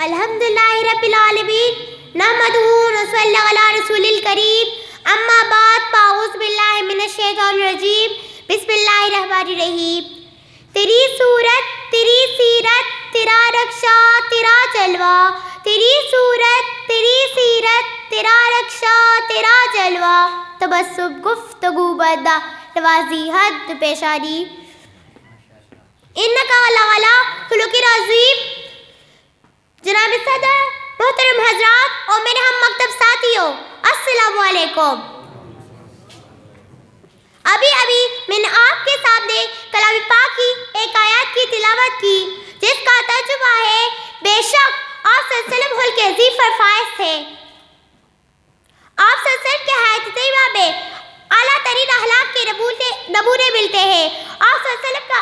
الحمدللہ رب العالمین نحمدہ ونصلی علی رسول الکریم اما بعد فاعوذ باللہ من الشیطان الرجیم بسم اللہ الرحمن الرحیم. تیری صورت تیری سیرت تیرا رکشہ تیرا جلوہ، تیری صورت تیری سیرت تیرا رکشہ تیرا جلوہ، تبسم گفتگو بندہ نوازی حد پیشانی، انکا ولا خلق عظیم. جناب صدر، محترم حضرات اور میرے ہم مکتب ساتھیوں، السلام علیکم. ابھی میں نے آپ کے سامنے کلام پاک کی ایک آیات کی تلاوت کی جس کا ترجمہ ہے بے شک آپ صلی اللہ علیہ وسلم خلق عظیم فرفائش تھے. آپ صلی اللہ علیہ وسلم کے حیات طیبہ میں اعلیٰ ترین اخلاق کے نمونے ملتے ہیں. آپ صلی اللہ علیہ وسلم کا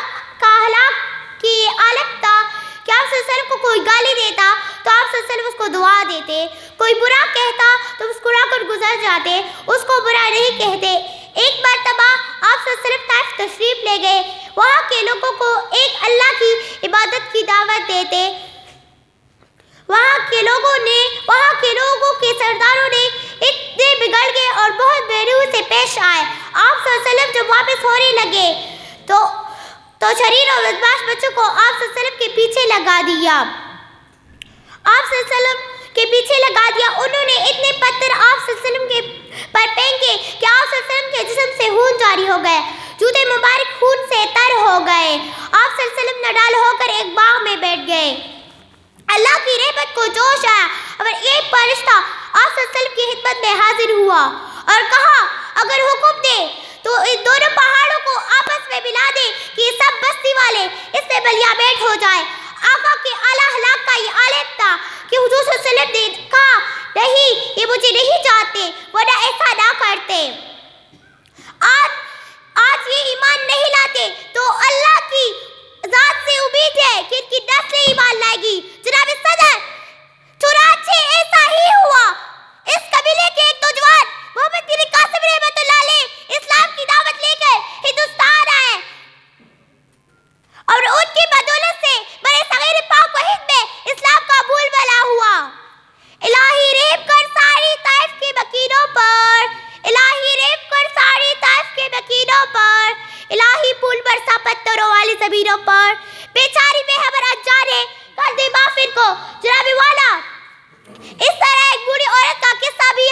اخلاق کی عالم تھا کہ آپ صلی اللہ علیہ وسلم کو کوئی گالی دیتا تو آپ صلی اللہ علیہ وسلم اس کو دعا دیتے، کوئی برا کہتا تو مسکرا کر گزر جاتے، اس کو برا نہیں کہتے. ایک مرتبہ آپ صلی اللہ علیہ وسلم طائف تشریف لے گئے، وہاں کے لوگوں کو ایک اللہ کی عبادت کی دعوت دیتے. وہاں کے لوگوں کے سرداروں نے اتنے بگڑ گئے اور بہت بےروح سے پیش آئے. آپ صلی اللہ علیہ وسلم جب واپس ہونے لگے تو شریر اور بدمعاش بچوں کو آپ صلی اللہ علیہ وسلم کے پیچھے لگا دیا. آپ صلی اللہ علیہ وسلم کے پیچھے لگا دیا. انہوں نے اتنے پتھر آپ صلی اللہ علیہ وسلم کے پر پھینکے کہ آپ صلی اللہ علیہ وسلم کے جسم سے خون جاری ہو گئے، جوتے مبارک خون سے تر ہو گئے. آپ صلی اللہ علیہ وسلم نڈال ہو کر ایک باغ میں بیٹھ گئے. اللہ کی رحمت کو جوش آیا اور ایک فرشتہ آپ صلی اللہ علیہ وسلم کی خدمت میں حاضر ہوا اور کہا اگر حکم دے تو ان دونوں پہاڑوں کو آپس میں ملا دے کہ یہ سب بستی والے اس میں بلیامین ہو جائے. آقا کے اعلیٰ اخلاق کا یہ عالم تھا کہ حضور صلی اللہ علیہ وسلم نے کہا نہیں، یہ مجھے نہیں چاہتے ورنہ ایسا نہ کرتے. آج یہ ایمان نہیں لاتے تو اللہ کی ذات سے امید ہے کہ ان کی نسل ایمان لائے گی. جناب صدر، چنانچہ ایسا ہی ہوا. اس قبیلے کے ایک نوجوان محمد بن قاسم رحمۃ اللہ علیہ اسلام کی دعوت لے کر ہندوستان آئے اور ان کی بدولت سے برے صغیر پاک و ہند میں اسلام کا بول بالا ہوا. الہی رحم کر ساری طائف کے مکینوں پر، الہی رحم کر ساری طائف کے مکینوں پر، الہی پھول برسا پتھروں والی زمینوں پر، بیچاری بے خبر انجانے کر دے معاف ان کو. جناب والا، اس طرح ایک بوڑھی عورت کا قصہ بھی